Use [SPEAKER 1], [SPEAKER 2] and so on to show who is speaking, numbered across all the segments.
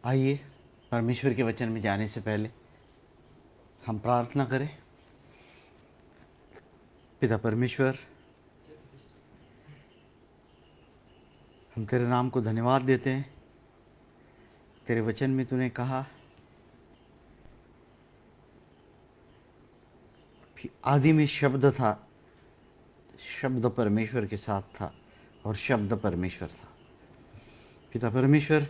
[SPEAKER 1] आइए परमेश्वर के वचन में जाने से पहले हम प्रार्थना करें। पिता परमेश्वर, हम तेरे नाम को धन्यवाद देते हैं। तेरे वचन में तूने कहा कि आदि में शब्द था, शब्द परमेश्वर के साथ था और शब्द परमेश्वर था। पिता परमेश्वर,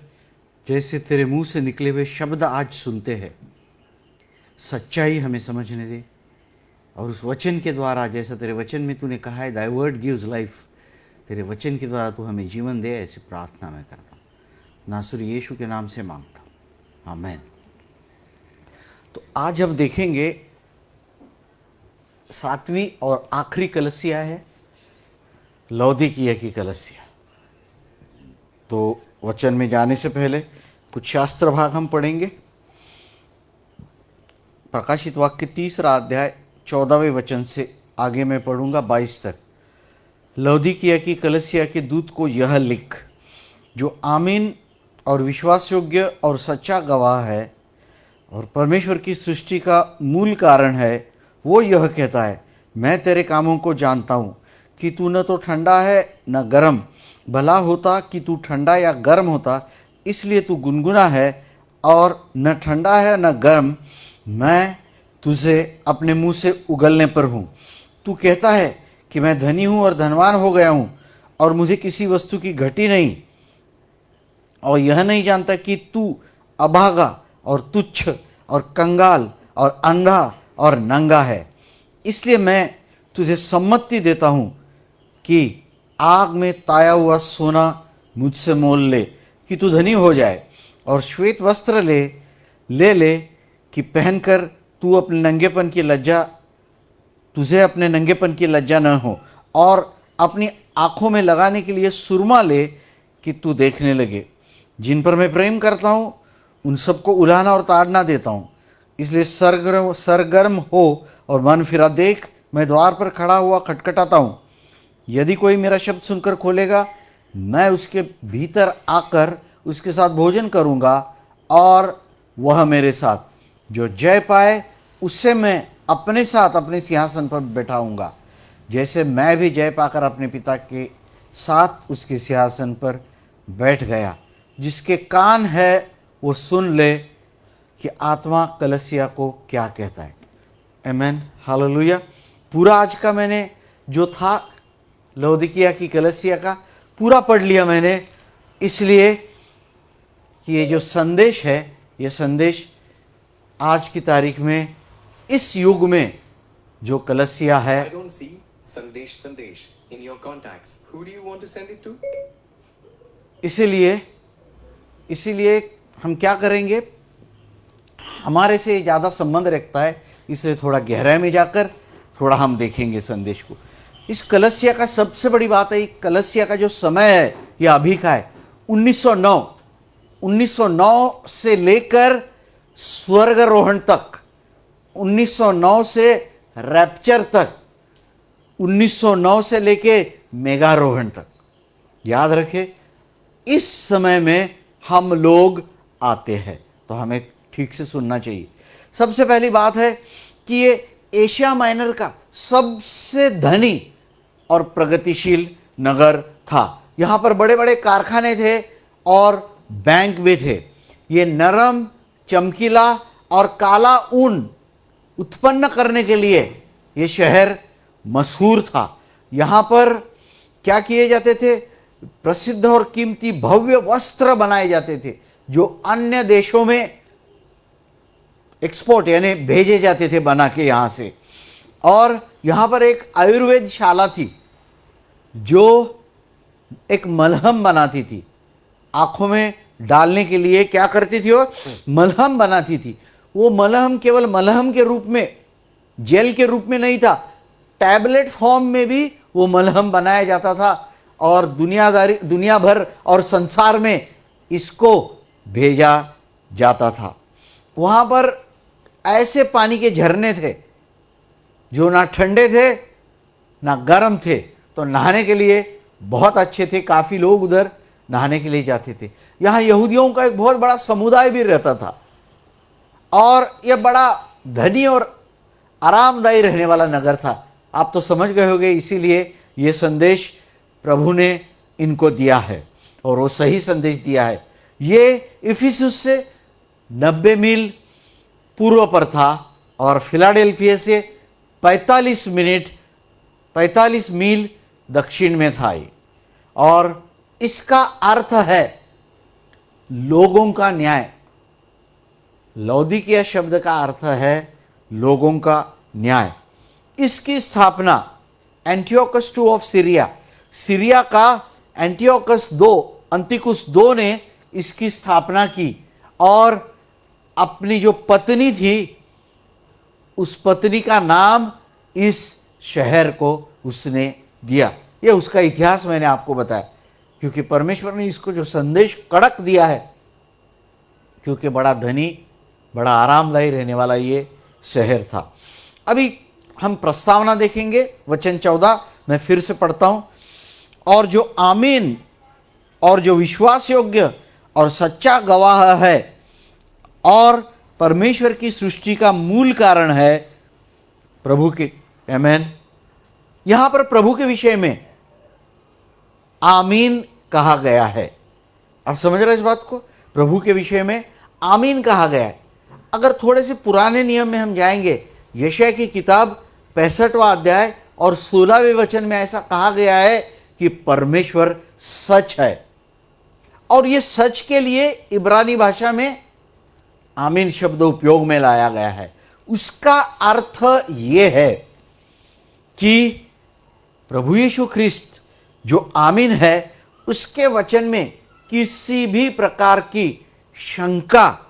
[SPEAKER 1] जैसे तेरे मुंह से निकले हुए शब्द आज सुनते हैं, सच्चाई हमें समझने दे। और उस वचन के द्वारा, जैसा तेरे वचन में तूने कहा है, दाई वर्ड गिव्स लाइफ, तेरे वचन के द्वारा तू हमें जीवन दे, ऐसी प्रार्थना मैं करता हूँ। नासुर यीशु के नाम से मांगता हूँ, आमीन। तो आज हम देखेंगे 7वीं और आखिरी कलीसिया है, लौदीकिया की कलीसिया। तो वचन में जाने से पहले कुछ शास्त्र भाग हम पढ़ेंगे। प्रकाशित वाक्य 3रा अध्याय 14वें वचन से आगे मैं पढ़ूंगा 22 तक। लौदीकिया की कलीसिया के दूत को यह लिख, जो आमीन और विश्वास योग्य और सच्चा गवाह है और परमेश्वर की सृष्टि का मूल कारण है, वो यह कहता है, मैं तेरे कामों को जानता हूँ कि तू न तो ठंडा है न गर्म। भला होता कि तू ठंडा या गर्म होता, इसलिए तू गुनगुना है और न ठंडा है न गर्म। मैं तुझे अपने मुंह से उगलने पर हूँ। तू कहता है कि मैं धनी हूँ और धनवान हो गया हूँ और मुझे किसी वस्तु की घटी नहीं, और यह नहीं जानता कि तू अभागा और तुच्छ और कंगाल और अंधा और नंगा है। इसलिए मैं तुझे सम्मति देता हूँ कि आग में ताया हुआ सोना मुझसे मोल ले कि तू धनी हो जाए, और श्वेत वस्त्र ले कि पहनकर तू अपने नंगेपन की लज्जा तुझे अपने नंगेपन की लज्जा न हो, और अपनी आँखों में लगाने के लिए सुरमा ले कि तू देखने लगे। जिन पर मैं प्रेम करता हूँ उन सबको उलाहना और ताड़ना देता हूँ। इसलिए सरगर्म हो और मन फिरा देख, मैं द्वार पर खड़ा हुआ खटखटाता हूँ। यदि कोई मेरा शब्द सुनकर खोलेगा, मैं उसके भीतर आकर उसके साथ भोजन करूँगा और वह मेरे साथ। जो जय पाए उससे मैं अपने साथ अपने सिंहासन पर बैठाऊँगा, जैसे मैं भी जय पाकर अपने पिता के साथ उसके सिंहासन पर बैठ गया। जिसके कान है वो सुन ले कि आत्मा कलीसिया को क्या कहता है। आमीन, हालेलुया। पूरा आज का मैंने जो था लौदीकिया की कलीसिया का पूरा पढ़ लिया मैंने, इसलिए कि ये जो संदेश है, ये संदेश आज की तारीख में, इस युग में जो कलीसिया है,
[SPEAKER 2] I don't see संदेश in your contacts. Who do you want to send it to?
[SPEAKER 1] इसीलिए हम क्या करेंगे, हमारे से ज़्यादा संबंध रखता है, इसलिए थोड़ा गहराई में जाकर थोड़ा हम देखेंगे संदेश को। इस कलीसिया का सबसे बड़ी बात है, कलीसिया का जो समय है ये अभी का है। 1909 से लेकर स्वर्गारोहण तक, 1909 से रैप्चर तक, 1909 से लेके मेगारोहण तक। याद रखें, इस समय में हम लोग आते हैं, तो हमें ठीक से सुनना चाहिए। सबसे पहली बात है कि ये एशिया माइनर का सबसे धनी और प्रगतिशील नगर था। यहाँ पर बड़े बड़े कारखाने थे और बैंक भी थे। ये नरम, चमकीला और काला ऊन उत्पन्न करने के लिए ये शहर मशहूर था। यहाँ पर क्या किए जाते थे, प्रसिद्ध और कीमती भव्य वस्त्र बनाए जाते थे, जो अन्य देशों में एक्सपोर्ट यानी भेजे जाते थे बना के यहाँ से। और यहाँ पर एक आयुर्वेद शाला थी, जो एक मलहम बनाती थी, आँखों में डालने के लिए क्या करती थी, वो मलहम बनाती थी। वो मलहम केवल मलहम के रूप में, जेल के रूप में नहीं था, टैबलेट फॉर्म में भी वो मलहम बनाया जाता था, और दुनिया भर और संसार में इसको भेजा जाता था। वहाँ पर ऐसे पानी के झरने थे जो ना ठंडे थे ना गर्म थे, तो नहाने के लिए बहुत अच्छे थे। काफ़ी लोग उधर नहाने के लिए जाते थे। यहाँ यहूदियों का एक बहुत बड़ा समुदाय भी रहता था और यह बड़ा धनी और आरामदायी रहने वाला नगर था। आप तो समझ गए होंगे, इसीलिए ये संदेश प्रभु ने इनको दिया है और वो सही संदेश दिया है। ये इफिसुस से 90 मील पूर्व पर था और फिलाडेल्फिया से 45 मील दक्षिण में था ये। और इसका अर्थ है लोगों का न्याय। लौदीकिया शब्द का अर्थ है लोगों का न्याय। इसकी स्थापना एंटियोकस II ऑफ सीरिया का अंतिकुस II ने इसकी स्थापना की और अपनी जो पत्नी थी उस पत्नी का नाम इस शहर को उसने दिया। यह उसका इतिहास मैंने आपको बताया, क्योंकि परमेश्वर ने इसको जो संदेश कड़क दिया है, क्योंकि बड़ा धनी बड़ा आरामदायी रहने वाला ये शहर था। अभी हम प्रस्तावना देखेंगे, वचन 14 मैं फिर से पढ़ता हूं। और जो आमीन और जो विश्वास योग्य और सच्चा गवाह है और परमेश्वर की सृष्टि का मूल कारण है प्रभु के, आमीन। यहां पर प्रभु के विषय में आमीन कहा गया है। आप समझ रहे हैं इस बात को? प्रभु के विषय में आमीन कहा गया है। अगर थोड़े से पुराने नियम में हम जाएंगे, यशायाह की किताब 65वां अध्याय और 16वें वचन में ऐसा कहा गया है कि परमेश्वर सच है। और ये सच के लिए इब्रानी भाषा में आमीन शब्द उपयोग में लाया गया है। उसका अर्थ ये है कि प्रभु यीशु ख्रिस्त जो आमीन है, उसके वचन में किसी भी प्रकार की शंका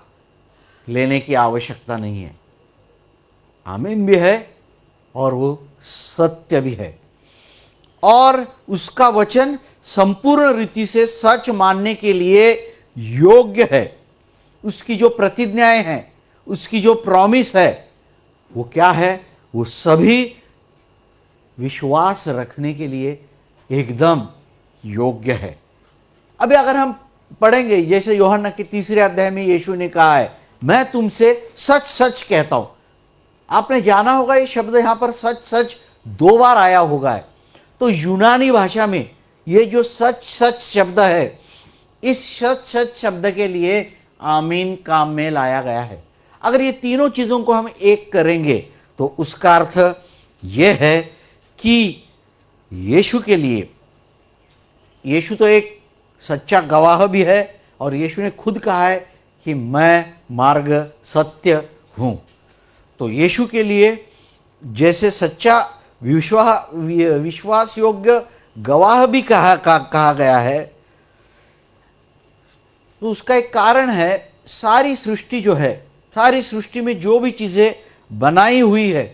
[SPEAKER 1] लेने की आवश्यकता नहीं है। आमीन भी है और वो सत्य भी है और उसका वचन संपूर्ण रीति से सच मानने के लिए योग्य है। उसकी जो प्रतिज्ञाएं हैं, उसकी जो प्रॉमिस है, वो क्या है? वो सभी विश्वास रखने के लिए एकदम योग्य है। अभी अगर हम पढ़ेंगे, जैसे यूहन्ना के 3 अध्याय में यीशु ने कहा है, मैं तुमसे सच सच कहता हूं। आपने जाना होगा ये शब्द यहां पर सच सच 2 बार आया होगा। तो यूनानी भाषा में ये जो सच सच शब्द है, इस सच सच शब्द के लिए आमीन काम में लाया गया है। अगर ये तीनों चीजों को हम एक करेंगे तो उसका अर्थ यह है कि यीशु के लिए, यीशु तो एक सच्चा गवाह भी है और यीशु ने खुद कहा है कि मैं मार्ग सत्य हूं। तो यीशु के लिए जैसे सच्चा विश्वास योग्य गवाह भी कहा गया है, तो उसका एक कारण है। सारी सृष्टि जो है, सारी सृष्टि में जो भी चीजें बनाई हुई है,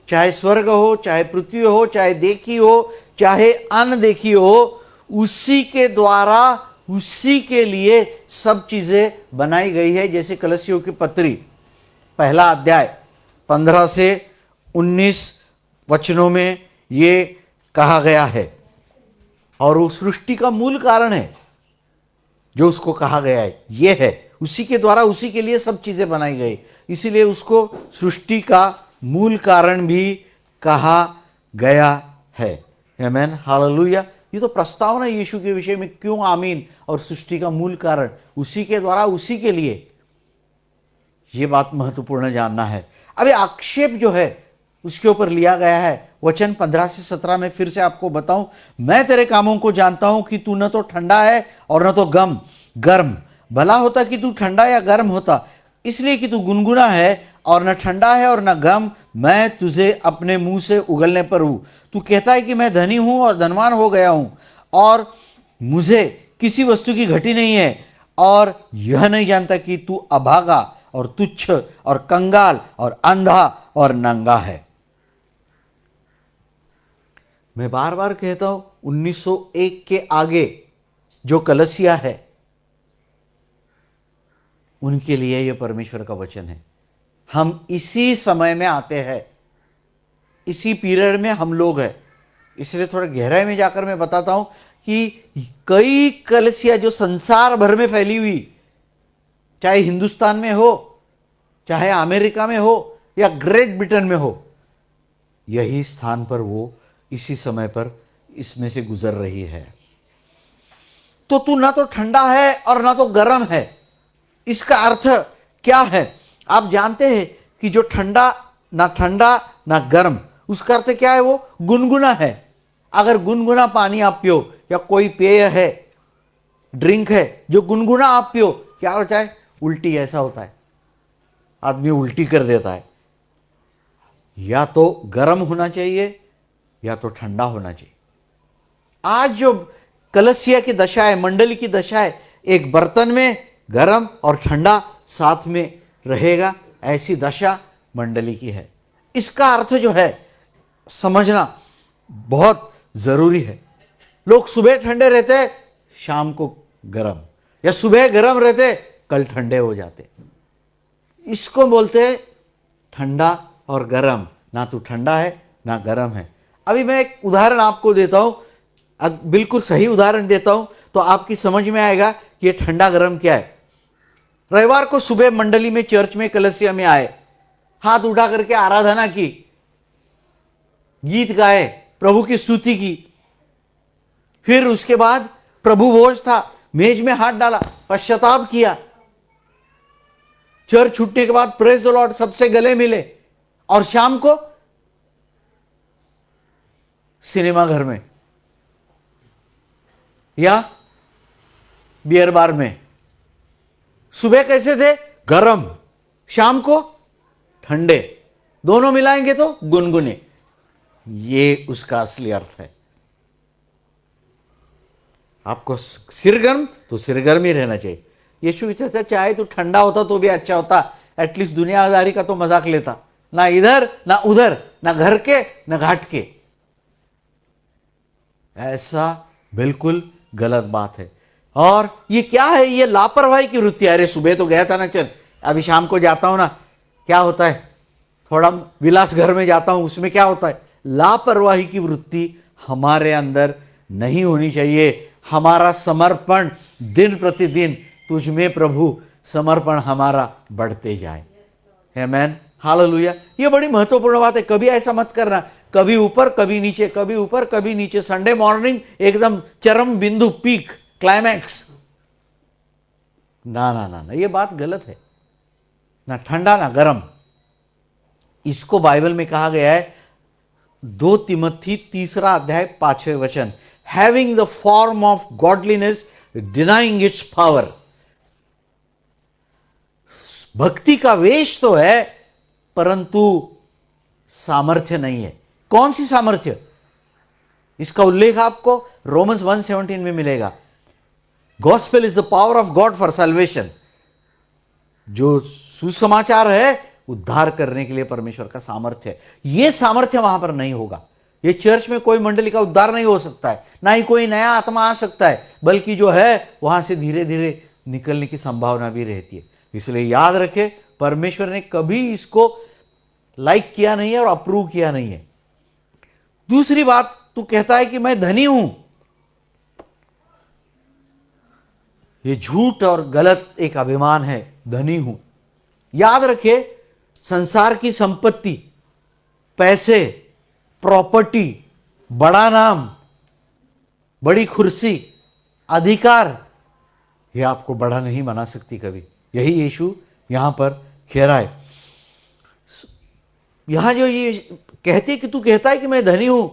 [SPEAKER 1] चाहे स्वर्ग हो, चाहे पृथ्वी हो, चाहे देखी हो, चाहे अनदेखी हो, उसी के द्वारा, उसी के लिए सब चीजें बनाई गई है। जैसे कलसियों की पत्री 1 अध्याय 15 से 19 वचनों में ये कहा गया है। और वो सृष्टि का मूल कारण है जो उसको कहा गया है, ये है उसी के द्वारा, उसी के लिए सब चीजें बनाई गई, इसीलिए उसको सृष्टि का मूल कारण भी कहा गया है। आमीन, हालेलुया। ये तो प्रस्तावना यीशु के विषय में, क्यों आमीन और सृष्टि का मूल कारण, उसी के द्वारा, उसी के लिए, ये बात महत्वपूर्ण जानना है। अभी आक्षेप जो है उसके ऊपर लिया गया है। वचन 15 से 17 में फिर से आपको बताऊं, मैं तेरे कामों को जानता हूं कि तू न तो ठंडा है और न तो गर्म। भला होता कि तू ठंडा या गर्म होता, इसलिए कि तू गुनगुना है और न ठंडा है और न गर्म, मैं तुझे अपने मुंह से उगलने पर हूं। तू कहता है कि मैं धनी हूं और धनवान हो गया हूं और मुझे किसी वस्तु की घटी नहीं है, और यह नहीं जानता कि तू अभागा और तुच्छ और कंगाल और अंधा और नंगा है। मैं बार बार कहता हूं, 1901 के आगे जो कलसिया है, उनके लिए यह परमेश्वर का वचन है। हम इसी समय में आते हैं, इसी पीरियड में हम लोग हैं। इसलिए थोड़ा गहराई में जाकर मैं बताता हूं कि कई कलीसिया जो संसार भर में फैली हुई, चाहे हिंदुस्तान में हो, चाहे अमेरिका में हो या ग्रेट ब्रिटेन में हो, यही स्थान पर वो इसी समय पर इसमें से गुजर रही है। तो तू ना तो ठंडा है और ना तो गर्म है। इसका अर्थ क्या है? आप जानते हैं कि जो ठंडा ना गर्म, उसका अर्थ क्या है? वो गुनगुना है। अगर गुनगुना पानी आप पियो या कोई पेय है, ड्रिंक है जो गुनगुना आप पियो, क्या होता है? उल्टी ऐसा होता है, आदमी उल्टी कर देता है। या तो गर्म होना चाहिए या तो ठंडा होना चाहिए। आज जो कलसिया की दशा है, मंडली की दशा है, एक बर्तन में गर्म और ठंडा साथ में रहेगा, ऐसी दशा मंडली की है। इसका अर्थ जो है समझना बहुत जरूरी है। लोग सुबह ठंडे रहते, शाम को गर्म, या सुबह गर्म रहते, कल ठंडे हो जाते। इसको बोलते हैं ठंडा और गर्म। ना तो ठंडा है ना गर्म है। अभी मैं एक उदाहरण आपको देता हूं, बिल्कुल सही उदाहरण देता हूं तो आपकी समझ में आएगा कि ये ठंडा गर्म क्या है। रविवार को सुबह मंडली में, चर्च में, कलसिया में आए, हाथ उठा करके आराधना की, गीत गाए, प्रभु की स्तुति की। फिर उसके बाद प्रभु भोज था, मेज में हाथ डाला, पश्चाताप किया। चर्च छूटने के बाद प्रेज द लॉर्ड, सबसे गले मिले, और शाम को सिनेमा घर में या बियर बार में। सुबह कैसे थे? गरम, शाम को ठंडे, दोनों मिलाएंगे तो गुनगुने। ये उसका असली अर्थ है। आपको सिर गर्म तो सिर गर्म ही रहना चाहिए। यीशु कहता था चाहे तो ठंडा होता तो भी अच्छा होता, एटलीस्ट दुनियादारी का तो मजाक लेता, ना इधर ना उधर, ना घर के ना घाट के। ऐसा बिल्कुल गलत बात है। और ये क्या है? ये लापरवाही की वृत्ति। अरे सुबह तो गया था ना, चल अभी शाम को जाता हूं ना, क्या होता है? थोड़ा विलास घर में जाता हूं, उसमें क्या होता है? लापरवाही की वृत्ति हमारे अंदर नहीं होनी चाहिए। हमारा समर्पण दिन प्रतिदिन तुझ में प्रभु, समर्पण हमारा बढ़ते जाए। आमेन, हालेलुया। ये बड़ी महत्वपूर्ण बात है। कभी ऐसा मत करना, कभी ऊपर कभी नीचे, कभी ऊपर कभी नीचे। संडे मॉर्निंग एकदम चरम बिंदु, पीक, क्लाइमैक्स। ना ना ना ना, ये बात गलत है। ना ठंडा ना गर्म। इसको बाइबल में कहा गया है 2 तिमोथी 3 अध्याय 5वें वचन, having the form of godliness denying it's power. भक्ति का वेश तो है परंतु सामर्थ्य नहीं है। कौन सी सामर्थ्य? इसका उल्लेख आपको रोमन्स 1:17 में मिलेगा। Gospel is the power of God for salvation. जो सुसमाचार है उद्धार करने के लिए परमेश्वर का सामर्थ्य है। यह सामर्थ्य वहां पर नहीं होगा। ये चर्च में कोई मंडली का उद्धार नहीं हो सकता है, ना ही कोई नया आत्मा आ सकता है, बल्कि जो है वहां से धीरे धीरे निकलने की संभावना भी रहती है। इसलिए याद रखें, परमेश्वर ने कभी इसको लाइक किया नहीं है और अप्रूव किया नहीं है। दूसरी बात, तू कहता है कि मैं धनी हूं। ये झूठ और गलत एक अभिमान है, धनी हूं। याद रखिए, संसार की संपत्ति, पैसे, प्रॉपर्टी, बड़ा नाम, बड़ी कुर्सी, अधिकार, यह आपको बड़ा नहीं बना सकती कभी। यही यीशु यहां पर कह रहा है। यहां जो ये कहते कि तू कहता है कि मैं धनी हूं,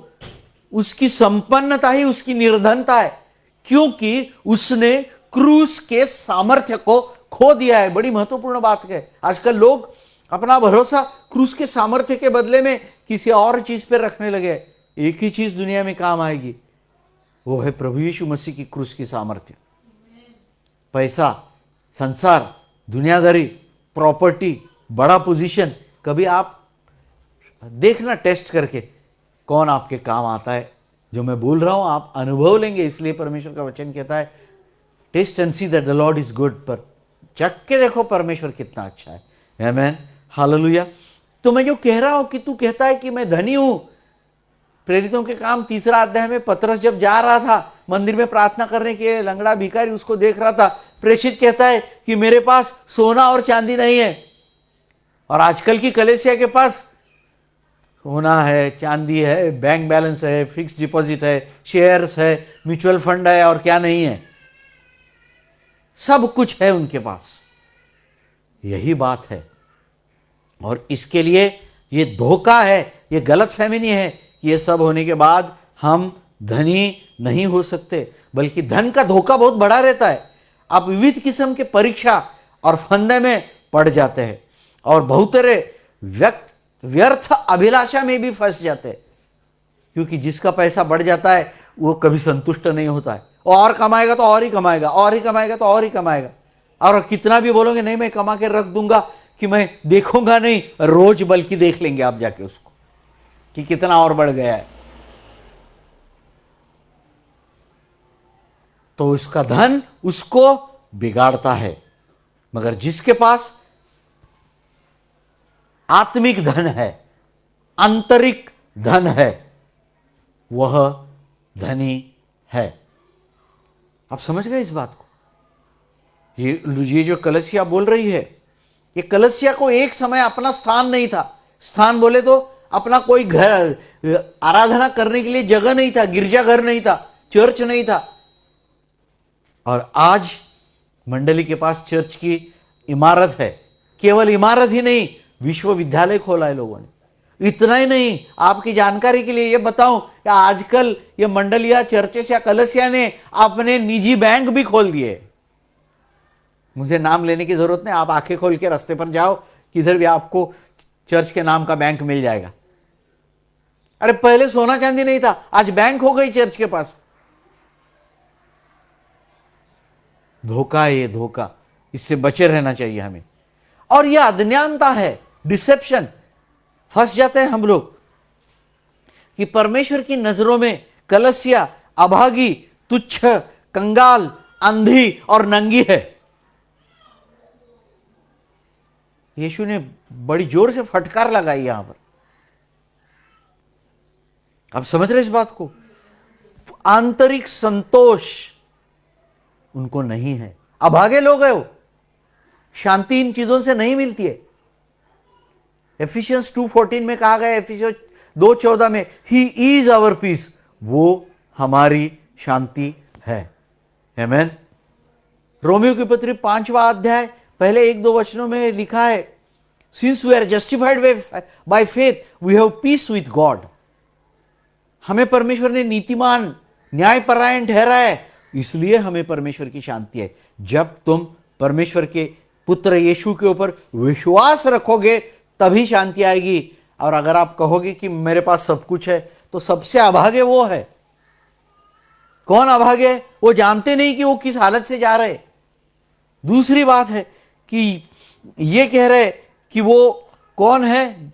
[SPEAKER 1] उसकी संपन्नता ही उसकी निर्धनता है, क्योंकि उसने क्रूस के सामर्थ्य को खो दिया है। बड़ी महत्वपूर्ण बात है। आजकल लोग अपना भरोसा क्रूस के सामर्थ्य के बदले में किसी और चीज पर रखने लगे। एक ही चीज दुनिया में काम आएगी, वो है प्रभु यीशु मसीह की क्रूस की सामर्थ्य। पैसा, संसार, दुनियादारी, प्रॉपर्टी, बड़ा पोजीशन, कभी आप देखना टेस्ट करके कौन आपके काम आता है। जो मैं बोल रहा हूं आप अनुभव लेंगे। इसलिए परमेश्वर का वचन कहता है taste and see that the Lord is good. पर चख के देखो परमेश्वर कितना अच्छा है। Amen, hallelujah. तो मैं जो कह रहा हूं कि तू कहता है कि मैं धनी हूं, प्रेरितों के काम 3 अध्याय में पतरस जब जा रहा था मंदिर में प्रार्थना करने के लिए, लंगड़ा भिखारी उसको देख रहा था। प्रेषित कहता है कि मेरे पास सोना और चांदी नहीं है। और आजकल की कलीसिया के पास सोना है, चांदी है, बैंक बैलेंस है, फिक्स डिपॉजिट है, शेयर्स है, म्यूचुअल फंड है और क्या नहीं है, सब कुछ है उनके पास। यही बात है। और इसके लिए ये धोखा है, ये गलतफहमी नहीं है कि ये सब होने के बाद हम धनी नहीं हो सकते, बल्कि धन का धोखा बहुत बड़ा रहता है। आप विविध किस्म के परीक्षा और फंदे में पड़ जाते हैं और बहुत व्यर्थ अभिलाषा में भी फंस जाते हैं, क्योंकि जिसका पैसा बढ़ जाता है वो कभी संतुष्ट नहीं होता है। और कमाएगा तो और ही कमाएगा, और ही कमाएगा तो और ही कमाएगा। और कितना भी बोलोगे नहीं मैं कमा के रख दूंगा, कि मैं देखूंगा नहीं, रोज बल्कि देख लेंगे आप जाके उसको कि कितना और बढ़ गया है। तो उसका धन उसको बिगाड़ता है। मगर जिसके पास आत्मिक धन है, आंतरिक धन है, वह धनी है। आप समझ गए इस बात को? ये जो कलीसिया बोल रही है, ये कलीसिया को एक समय अपना स्थान नहीं था। स्थान बोले तो अपना कोई घर, आराधना करने के लिए जगह नहीं था, गिरजाघर नहीं था, चर्च नहीं था। और आज मंडली के पास चर्च की इमारत है। केवल इमारत ही नहीं, विश्वविद्यालय खोला है लोगों ने। इतना ही नहीं, आपकी जानकारी के लिए ये बताऊं कि आजकल ये मंडलिया, चर्चेस या कलीसिया ने अपने निजी बैंक भी खोल दिए। मुझे नाम लेने की जरूरत नहीं, आप आंखें खोल के रास्ते पर जाओ, किधर भी आपको चर्च के नाम का बैंक मिल जाएगा। अरे पहले सोना चांदी नहीं था, आज बैंक हो गई चर्च के पास। धोखा है ये, धोखा। इससे बचे रहना चाहिए हमें। और यह अज्ञानता है, डिसेप्शन। फंस जाते हैं हम लोग कि परमेश्वर की नजरों में कलीसिया अभागी, तुच्छ, कंगाल, अंधी और नंगी है। यीशु ने बड़ी जोर से फटकार लगाई यहां पर। आप समझ रहे इस बात को? आंतरिक संतोष उनको नहीं है। अभागे लोग है वो। शांति इन चीजों से नहीं मिलती है। एफिशियंस 2:14 में कहा गया, एफिशियंस 2:14 में, ही इज आवर पीस, वो हमारी शांति है। आमेन। रोमियो की पत्री 5वां अध्याय पहले 1-2 वचनों में लिखा है, since we are justified by faith we have peace with God. हमें परमेश्वर ने नीतिमान, न्यायपरायण ठहरा है, इसलिए हमें परमेश्वर की शांति है। जब तुम परमेश्वर के पुत्र यीशु के ऊपर विश्वास रखोगे तभी शांति आएगी। और अगर आप कहोगे कि मेरे पास सब कुछ है, तो सबसे अभागे वो है। कौन अभागे? वो जानते नहीं कि वो किस हालत से जा रहे। दूसरी बात है कि ये कह रहे कि वो कौन है,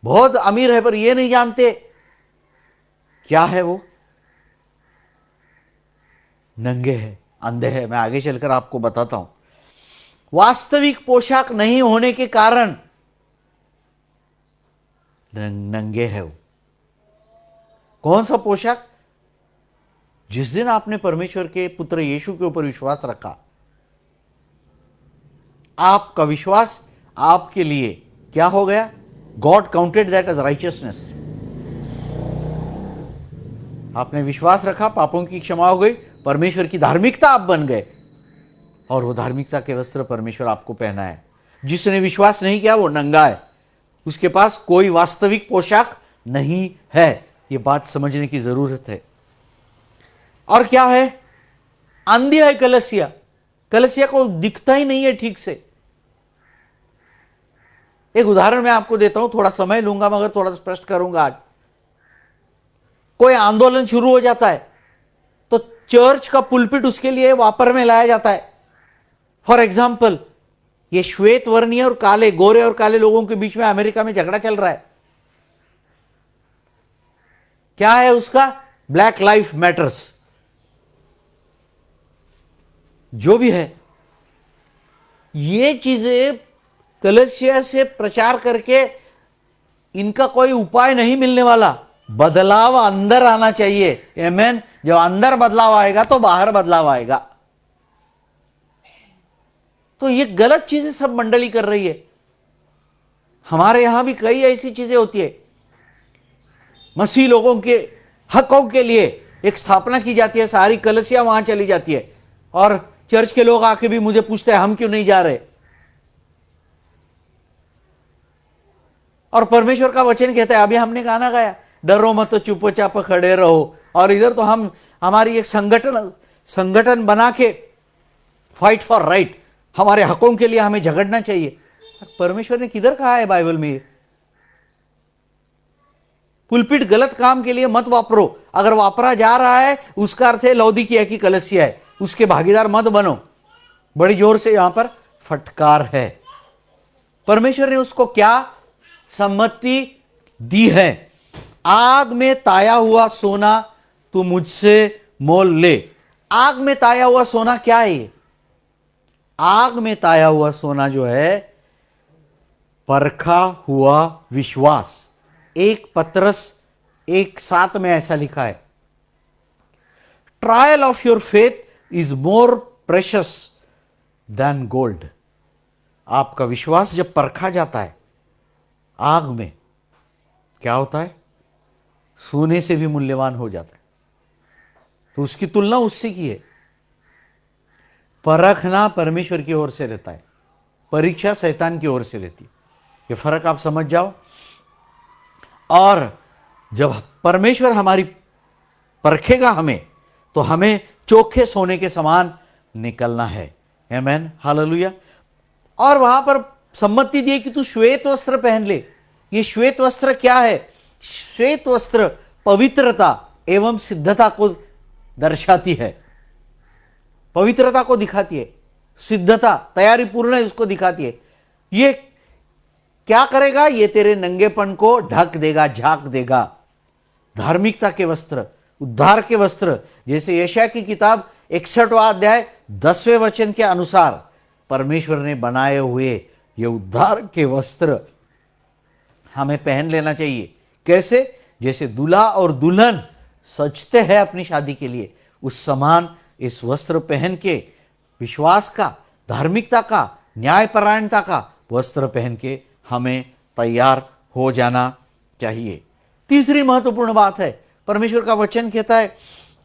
[SPEAKER 1] बहुत अमीर है, पर ये नहीं जानते क्या है वो। नंगे हैं, अंधे हैं। मैं आगे चलकर आपको बताता हूं। वास्तविक पोशाक नहीं होने के कारण नंगे है वो। कौन सा पोशाक? जिस दिन आपने परमेश्वर के पुत्र यीशु के ऊपर विश्वास रखा, आपका विश्वास आपके लिए क्या हो गया? God counted that as righteousness. आपने विश्वास रखा, पापों की क्षमा हो गई, परमेश्वर की धार्मिकता आप बन गए, और वो धार्मिकता के वस्त्र परमेश्वर आपको पहना है। जिसने विश्वास नहीं किया वो नंगा है, उसके पास कोई वास्तविक पोशाक नहीं है। ये बात समझने की जरूरत है। और क्या है? अंधी है कलीसिया। कलीसिया को दिखता ही नहीं है ठीक से। एक उदाहरण मैं आपको देता हूं, थोड़ा समय लूंगा मगर थोड़ा स्पष्ट करूंगा आज। कोई आंदोलन शुरू हो जाता है तो चर्च का पुलपिट उसके लिए वापर में लाया जाता है। फॉर एग्जाम्पल, ये श्वेत वर्णीय और काले, गोरे और काले लोगों के बीच में अमेरिका में झगड़ा चल रहा है। क्या है उसका? Black life matters. जो भी है, ये चीजें कलीसिया से प्रचार करके इनका कोई उपाय नहीं मिलने वाला। बदलाव अंदर आना चाहिए। आमेन। जब अंदर बदलाव आएगा तो बाहर बदलाव आएगा। तो ये गलत चीजें सब मंडली कर रही है। हमारे यहां भी कई ऐसी चीजें होती है। मसीह लोगों के हकों के लिए एक स्थापना की जाती है, सारी कलसियां वहां चली जाती है, और चर्च के लोग आके भी मुझे पूछते हैं हम क्यों नहीं जा रहे। और परमेश्वर का वचन कहता है, अभी हमने गाना गाया, डरो मत तो चुपचाप खड़े रहो। और इधर तो हम हमारी एक संगठन बना के फाइट फॉर राइट, हमारे हकों के लिए हमें झगड़ना चाहिए। परमेश्वर ने किधर कहा है बाइबल में? पुलपिट गलत काम के लिए मत वापरो। अगर वापरा जा रहा है उसका अर्थ है लौदीकिया की कलीसिया है, उसके भागीदार मत बनो। बड़ी जोर से यहां पर फटकार है। परमेश्वर ने उसको क्या सम्मति दी है? आग में ताया हुआ सोना तू मुझसे मोल ले। आग में ताया हुआ सोना क्या है? ये आग में ताया हुआ सोना जो है, परखा हुआ विश्वास। 1 पतरस 1:7 में ऐसा लिखा है, trial of your faith is more precious than gold. आपका विश्वास जब परखा जाता है आग में, क्या होता है? सोने से भी मूल्यवान हो जाता है। तो उसकी तुलना उससे की है। परखना परमेश्वर की ओर से रहता है, परीक्षा शैतान की ओर से रहती है। ये फर्क आप समझ जाओ। और जब परमेश्वर हमारी परखेगा हमें, तो हमें चोखे सोने के समान निकलना है। Amen, hallelujah. और वहां पर सम्मति दी कि तू श्वेत वस्त्र पहन ले। ये श्वेत वस्त्र क्या है? श्वेत वस्त्र पवित्रता एवं सिद्धता को दर्शाती है, पवित्रता को दिखाती है, सिद्धता, तैयारी पूर्ण है उसको दिखाती है। ये क्या करेगा? ये तेरे नंगेपन को ढक देगा, झांक देगा। धार्मिकता के वस्त्र, उद्धार के वस्त्र, जैसे यशायाह की किताब 61वां अध्याय 10वें वचन के अनुसार परमेश्वर ने बनाए हुए ये उद्धार के वस्त्र हमें पहन लेना चाहिए। कैसे? जैसे दूल्हा और दुल्हन सजते हैं अपनी शादी के लिए, उस समान इस वस्त्र पहन के, विश्वास का, धार्मिकता का, न्यायपरायणता का वस्त्र पहन के हमें तैयार हो जाना चाहिए। तीसरी महत्वपूर्ण बात है, परमेश्वर का वचन कहता है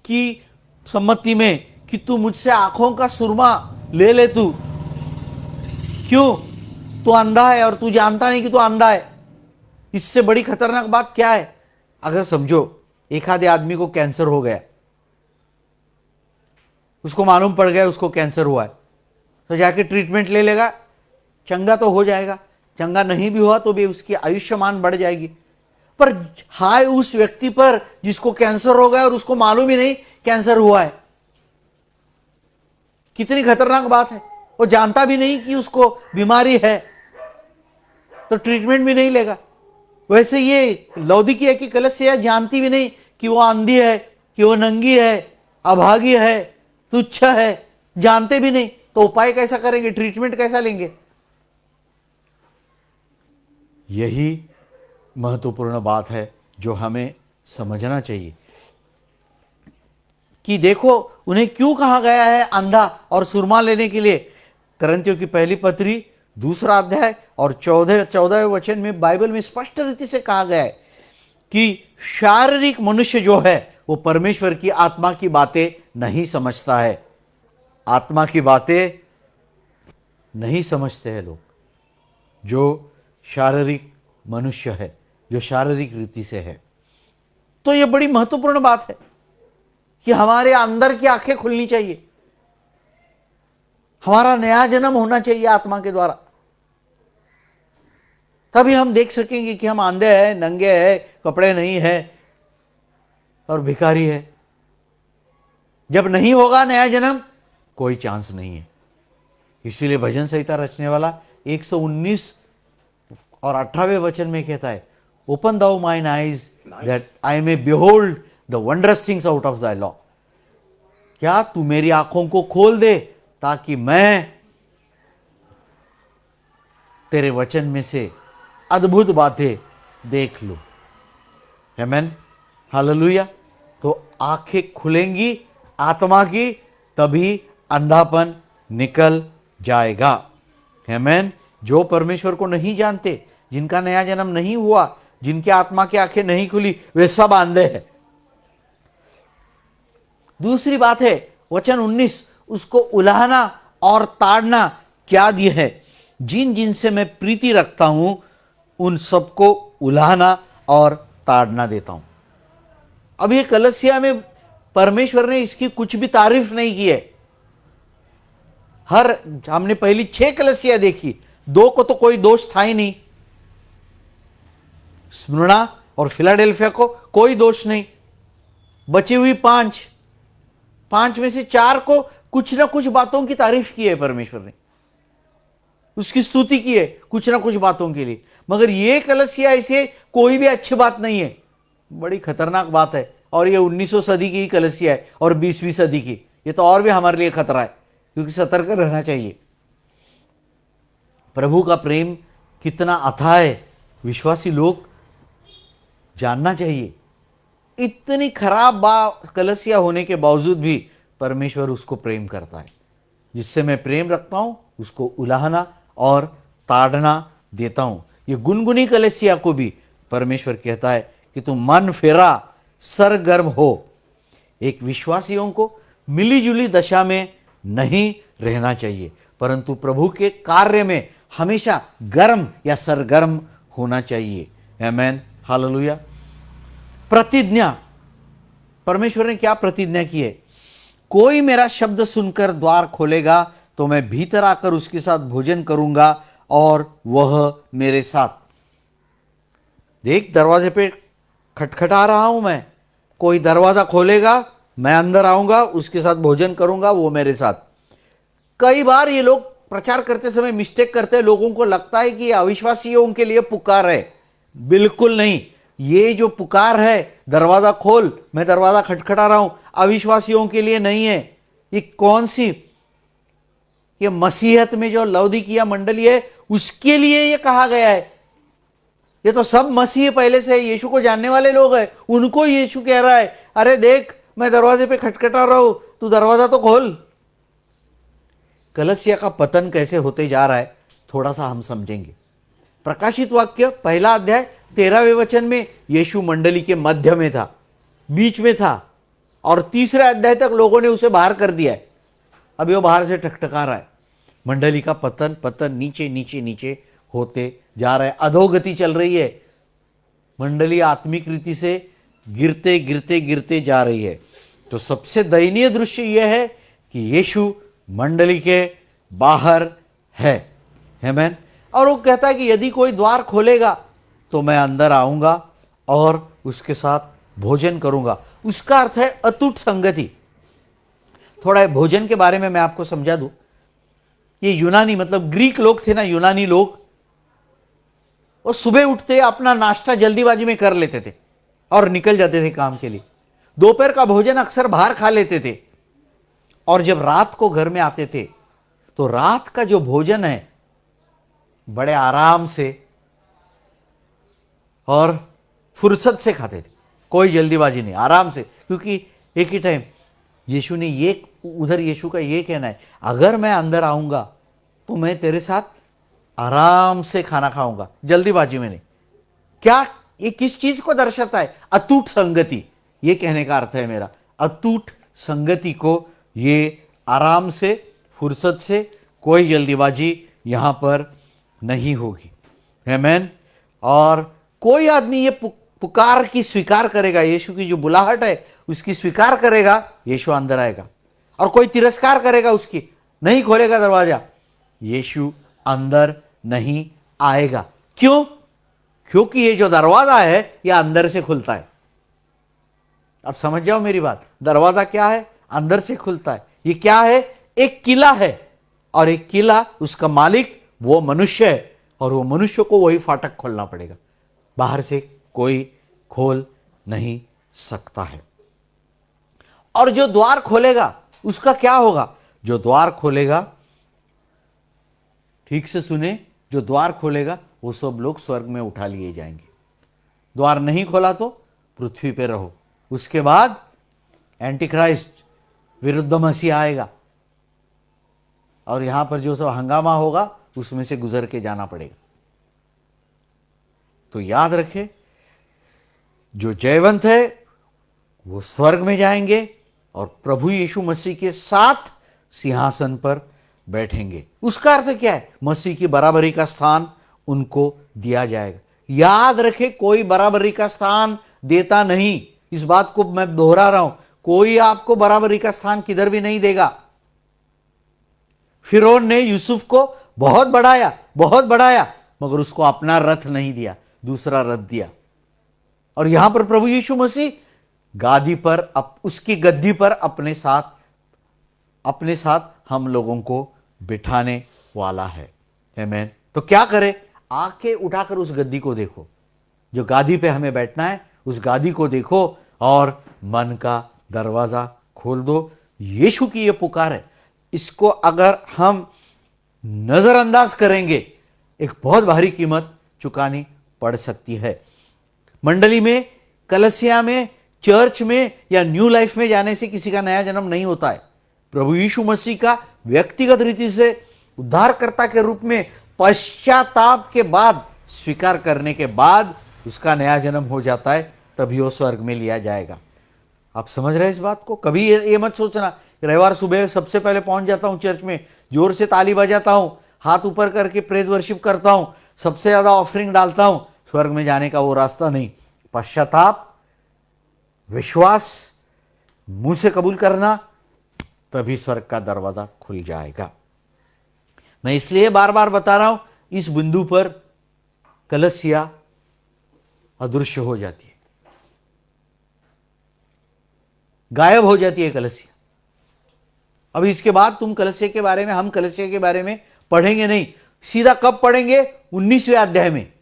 [SPEAKER 1] कि सम्मति में कि तू मुझसे आंखों का सुरमा ले ले। तू क्यों? तू अंधा है और तू जानता नहीं कि तू अंधा है। इससे बड़ी खतरनाक बात क्या है? अगर समझो एक आधे आदमी को कैंसर हो गया, उसको मालूम पड़ गया उसको कैंसर हुआ है, तो जाके ट्रीटमेंट ले लेगा, चंगा तो हो जाएगा। चंगा नहीं भी हुआ तो भी उसकी आयुष्मान बढ़ जाएगी। पर हाय उस व्यक्ति पर जिसको कैंसर हो गया और उसको मालूम ही नहीं कैंसर हुआ है। कितनी खतरनाक बात है। वो जानता भी नहीं कि उसको बीमारी है, तो ट्रीटमेंट भी नहीं लेगा। वैसे ये लौदीकिया की कलीसिया जानती भी नहीं कि वो अंधी है, कि वो नंगी है, अभागी है, तुच्छ है, जानते भी नहीं, तो उपाय कैसा करेंगे? ट्रीटमेंट कैसा लेंगे? यही महत्वपूर्ण बात है जो हमें समझना चाहिए कि देखो उन्हें क्यों कहा गया है अंधा और सुरमा लेने के लिए। करंथियों की पहली पत्री 2 अध्याय और 14वें वचन में बाइबल में स्पष्ट रीति से कहा गया है कि शारीरिक मनुष्य जो है वो परमेश्वर की आत्मा की बातें नहीं समझता है। आत्मा की बातें नहीं समझते हैं लोग, जो शारीरिक मनुष्य है, जो शारीरिक रीति से है। तो यह बड़ी महत्वपूर्ण बात है कि हमारे अंदर की आंखें खुलनी चाहिए, हमारा नया जन्म होना चाहिए आत्मा के द्वारा। तभी हम देख सकेंगे कि हम अंधे हैं, नंगे हैं, कपड़े नहीं है और भिखारी है। जब नहीं होगा नया जन्म, कोई चांस नहीं है। इसीलिए भजन संहिता रचने वाला 119 और 18वें वचन में कहता है, open thou mine eyes that I may behold the wondrous things out of thy law. क्या तू मेरी आंखों को खोल दे ताकि मैं तेरे वचन में से अद्भुत बातें देख लूं। आमेन। हालेलुया। तो आंखें खुलेंगी आत्मा की, तभी अंधापन निकल जाएगा। आमेन। जो परमेश्वर को नहीं जानते, जिनका नया जन्म नहीं हुआ, जिनके आत्मा की आंखें नहीं खुली, वे सब अंधे हैं। दूसरी बात है वचन 19, उसको उलाहना और ताड़ना क्या दिए है? जिन जिनसे मैं प्रीति रखता हूं उन सबको उलाहना और ताड़ना देता हूं। अब ये कलसिया में परमेश्वर ने इसकी कुछ भी तारीफ नहीं की है। हमने पहली 6 कलसिया देखी, 2 को तो कोई दोष था ही नहीं, स्मुरना और फिलाडेल्फिया को कोई दोष नहीं। बची हुई 5 में से 4 को कुछ ना कुछ बातों की तारीफ की है परमेश्वर ने, उसकी स्तुति की है कुछ ना कुछ बातों के लिए। मगर ये कलसिया ऐसे कोई भी अच्छी बात नहीं है, बड़ी खतरनाक बात है। और ये 1900 सदी की कलसिया है और 20वीं सदी की, ये तो और भी हमारे लिए खतरा है, क्योंकि सतर्क रहना चाहिए। प्रभु का प्रेम कितना अथाह है, विश्वासी लोग जानना चाहिए। इतनी खराब कलसिया होने के बावजूद भी परमेश्वर उसको प्रेम करता है। जिससे मैं प्रेम रखता हूं उसको उलाहना और ताड़ना देता हूं। ये गुनगुनी कलसिया को भी परमेश्वर कहता है कि तुम मन फेरा सरगर्म हो। एक विश्वासियों को मिलीजुली दशा में नहीं रहना चाहिए, परंतु प्रभु के कार्य में हमेशा गर्म या सरगर्म होना चाहिए। आमेन, हालेलुया। प्रतिज्ञा, परमेश्वर ने क्या प्रतिज्ञा की है? कोई मेरा शब्द सुनकर द्वार खोलेगा तो मैं भीतर आकर उसके साथ भोजन करूंगा और वह मेरे साथ। देख, दरवाजे पे खटखटा रहा हूं मैं, कोई दरवाजा खोलेगा, मैं अंदर आऊंगा, उसके साथ भोजन करूंगा, वो मेरे साथ। कई बार ये लोग प्रचार करते समय मिस्टेक करते हैं, लोगों को लगता है कि ये अविश्वासियों के लिए पुकार है। बिल्कुल नहीं, ये जो पुकार है, दरवाजा खोल, मैं दरवाजा खटखटा रहा हूं, अविश्वासियों के लिए नहीं है। ये कौन सी, ये मसीहत में जो लौदीकिया मंडली है उसके लिए ये कहा गया है। ये तो सब मसीह पहले से यीशु को जानने वाले लोग हैं, उनको यीशु कह रहा है, अरे देख मैं दरवाजे पे खटखटा रहा हूं, तू दरवाजा तो खोल। कलसिया का पतन कैसे होते जा रहा है थोड़ा सा हम समझेंगे। प्रकाशित वाक्य 1 अध्याय 13वें वचन में यीशु मंडली के मध्य में था, बीच में था, और 3 अध्याय तक लोगों ने उसे बाहर कर दिया है। अभी वो बाहर से ठकठका रहा है। मंडली का पतन नीचे नीचे नीचे होते जा रहा है, अधोगति चल रही है। मंडली आत्मिक रीति से गिरते गिरते गिरते जा रही है। तो सबसे दयनीय दृश्य यह है कि यीशु मंडली के बाहर है। आमेन। और वो कहता है कि यदि कोई द्वार खोलेगा तो मैं अंदर आऊंगा और उसके साथ भोजन करूंगा। उसका अर्थ है अटूट संगति। थोड़ा भोजन के बारे में मैं आपको समझा दूं। ये यूनानी, मतलब ग्रीक लोग थे ना, यूनानी लोग, वो सुबह उठते अपना नाश्ता जल्दीबाजी में कर लेते थे और निकल जाते थे काम के लिए। दोपहर का भोजन अक्सर बाहर खा लेते थे, और जब रात को घर में आते थे तो रात का जो भोजन है बड़े आराम से और फुर्सत से खाते थे, कोई जल्दीबाजी नहीं, आराम से। क्योंकि एक ही टाइम यीशु ने ये, उधर यीशु का ये कहना है, अगर मैं अंदर आऊंगा तो मैं तेरे साथ आराम से खाना खाऊंगा, जल्दीबाजी में नहीं। क्या ये किस चीज को दर्शाता है? अटूट संगति। ये कहने का अर्थ है मेरा, अटूट संगति को, ये आराम से, फुर्सत से, कोई जल्दीबाजी यहां पर नहीं होगी। आमेन। और कोई आदमी ये पुकार की स्वीकार करेगा, यीशु की जो बुलाहट है उसकी स्वीकार करेगा, यीशु अंदर आएगा। और कोई तिरस्कार करेगा उसकी, नहीं खोलेगा दरवाजा, यीशु अंदर नहीं आएगा। क्यों? क्योंकि ये जो दरवाजा है ये अंदर से खुलता है। अब समझ जाओ मेरी बात। दरवाजा क्या है? अंदर से खुलता है। ये क्या है? एक किला है, और एक किला, उसका मालिक वो मनुष्य है, और वो मनुष्य को वही फाटक खोलना पड़ेगा, बाहर से कोई खोल नहीं सकता है। और जो द्वार खोलेगा उसका क्या होगा? जो द्वार खोलेगा, ठीक से सुने, जो द्वार खोलेगा वो सब लोग स्वर्ग में उठा लिए जाएंगे। द्वार नहीं खोला तो पृथ्वी पे रहो। उसके बाद एंटी क्राइस्ट विरुद्ध मसीह आएगा और यहां पर जो सब हंगामा होगा उसमें से गुजर के जाना पड़ेगा। तो याद रखें, जो जयवंत है वो स्वर्ग में जाएंगे और प्रभु यीशु मसीह के साथ सिंहासन पर बैठेंगे। उसका अर्थ क्या है? मसीह की बराबरी का स्थान उनको दिया जाएगा। याद रखें, कोई बराबरी का स्थान देता नहीं। इस बात को मैं दोहरा रहा हूं, कोई आपको बराबरी का स्थान किधर भी नहीं देगा। फिरौन ने यूसुफ को बहुत बढ़ाया, मगर उसको अपना रथ नहीं दिया, दूसरा रथ दिया। और यहां पर प्रभु यीशु मसीह गादी पर, उसकी गद्दी पर अपने साथ हम लोगों को बिठाने वाला है। आमीन। तो क्या करें? आंखें उठाकर उस गद्दी को देखो, जो गादी पे हमें बैठना है, उस गादी को देखो और मन का दरवाजा खोल दो। यीशु की ये पुकार है, इसको अगर हम नजरअंदाज करेंगे एक बहुत भारी कीमत चुकानी पड़ सकती है। मंडली में, कलीसिया में, चर्च में या न्यू लाइफ में जाने से किसी का नया जन्म नहीं होता है। प्रभु यीशु मसीह का व्यक्तिगत रीति से उद्धारकर्ता के रूप में पश्चाताप के बाद, स्वीकार करने के बाद उसका नया जन्म हो जाता है, तभी वो स्वर्ग में लिया जाएगा। आप समझ रहे हैं इस बात को? कभी ये मत सोचना रविवार सुबह सबसे पहले पहुंच जाता हूं चर्च में, जोर से ताली बजाता हूं, हाथ ऊपर करके प्रेज वर्शिप करता हूं, सबसे ज्यादा ऑफरिंग डालता हूं, स्वर्ग में जाने का वो रास्ता नहीं। पश्चाताप, विश्वास, मुंह से कबूल करना, तभी स्वर्ग का दरवाजा खुल जाएगा। मैं इसलिए बार बार बता रहा हूं, इस बिंदु पर कलीसिया अदृश्य हो जाती है, गायब हो जाती है कलीसिया। अब इसके बाद हम कलीसिया के बारे में पढ़ेंगे नहीं। सीधा कब पढ़ेंगे? 19वें अध्याय में।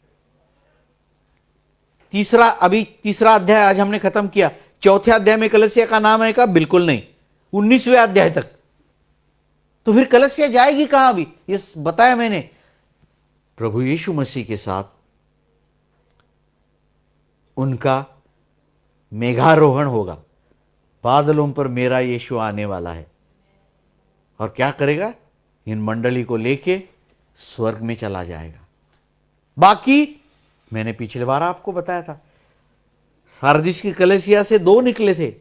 [SPEAKER 1] तीसरा अध्याय आज हमने खत्म किया। चौथे अध्याय में कलीसिया का नाम है क्या? बिल्कुल नहीं, 19वें अध्याय तक। तो फिर कलीसिया जाएगी कहां? अभी ये बताया मैंने, प्रभु यीशु मसीह के साथ उनका मेघारोहण होगा। बादलों पर मेरा यीशु आने वाला है और क्या करेगा? इन मंडली को लेके स्वर्ग में चला जाएगा। बाकी मैंने पिछले बार आपको बताया था, सारदीस की कलीसिया से 2 निकले थे,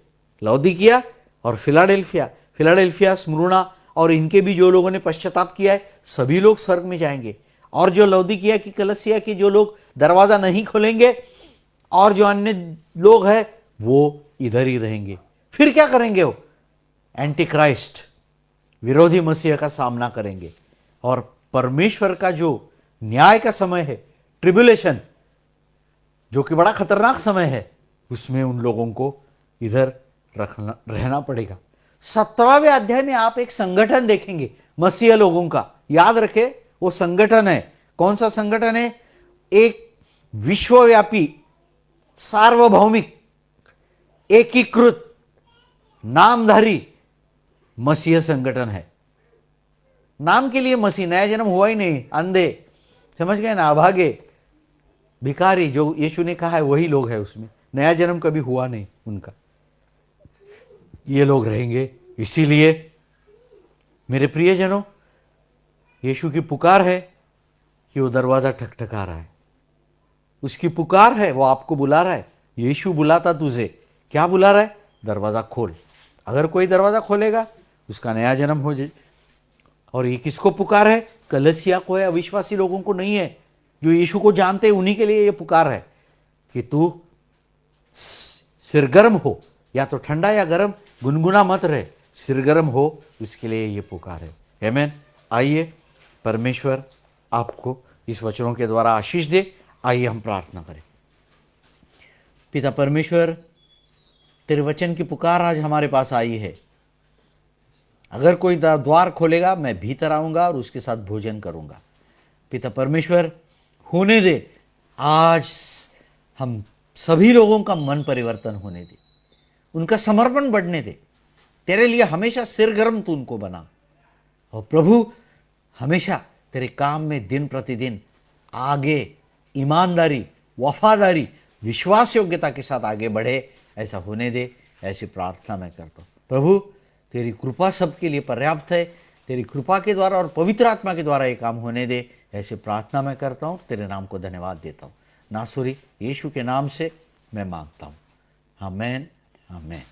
[SPEAKER 1] लौदीकिया और फिलाडेल्फिया, स्मुर्ना, और इनके भी जो लोगों ने पश्चाताप किया है, सभी लोग स्वर्ग में जाएंगे। और जो लौदीकिया की कलीसिया के जो लोग दरवाजा नहीं खोलेंगे और जो अन्य लोग हैं, वो इधर ही रहेंगे। फिर क्या करेंगे? वो एंटी क्राइस्ट, विरोधी मसीह का सामना करेंगे और परमेश्वर का जो न्याय का समय है, ट्रिब्यूलेशन, जो कि बड़ा खतरनाक समय है, उसमें उन लोगों को इधर रहना पड़ेगा। 17वें अध्याय में आप एक संगठन देखेंगे मसीह लोगों का। याद रखें, वो संगठन है, कौन सा संगठन है? एक विश्वव्यापी, सार्वभौमिक, एकीकृत, नामधारी मसीह संगठन है। नाम के लिए मसीह, नया जन्म हुआ ही नहीं। अंधे, समझ गए ना, अभागे, भिखारी, जो यीशु ने कहा है वही लोग हैं उसमें, नया जन्म कभी हुआ नहीं उनका। ये लोग रहेंगे। इसीलिए मेरे प्रियजनों, यीशु की पुकार है कि वो दरवाजा ठकठका रहा है, उसकी पुकार है, वो आपको बुला रहा है। यीशु बुलाता तुझे, क्या बुला रहा है? दरवाजा खोल। अगर कोई दरवाजा खोलेगा, उसका नया जन्म हो जाए। और ये किसको पुकार है? कलीसिया को है, अविश्वासी लोगों को नहीं है। जो यीशु को जानते हैं उन्हीं के लिए ये पुकार है कि तू सिरगर्म हो, या तो ठंडा या गर्म, गुनगुना मत रहे, सिरगर्म हो, उसके लिए ये पुकार है। आमीन। आइए, परमेश्वर आपको इस वचनों के द्वारा आशीष दे। आइए हम प्रार्थना करें। पिता परमेश्वर, तेरे वचन की पुकार आज हमारे पास आई है। अगर कोई द्वार खोलेगा, मैं भीतर आऊंगा और उसके साथ भोजन करूंगा। पिता परमेश्वर, होने दे, आज हम सभी लोगों का मन परिवर्तन होने दे, उनका समर्पण बढ़ने दे। तेरे लिए हमेशा सिरगर्म तू उनको बना। और प्रभु, हमेशा तेरे काम में दिन प्रतिदिन आगे ईमानदारी, वफादारी, विश्वास योग्यता के साथ आगे बढ़े, ऐसा होने दे, ऐसी प्रार्थना मैं करता हूँ। प्रभु तेरी कृपा सबके लिए पर्याप्त है, तेरी कृपा के द्वारा और पवित्र आत्मा के द्वारा ये काम होने दे, ऐसी प्रार्थना मैं करता हूँ। तेरे नाम को धन्यवाद देता हूँ। नासुरी यीशु के नाम से मैं मांगता हूँ, आमेन, आमेन।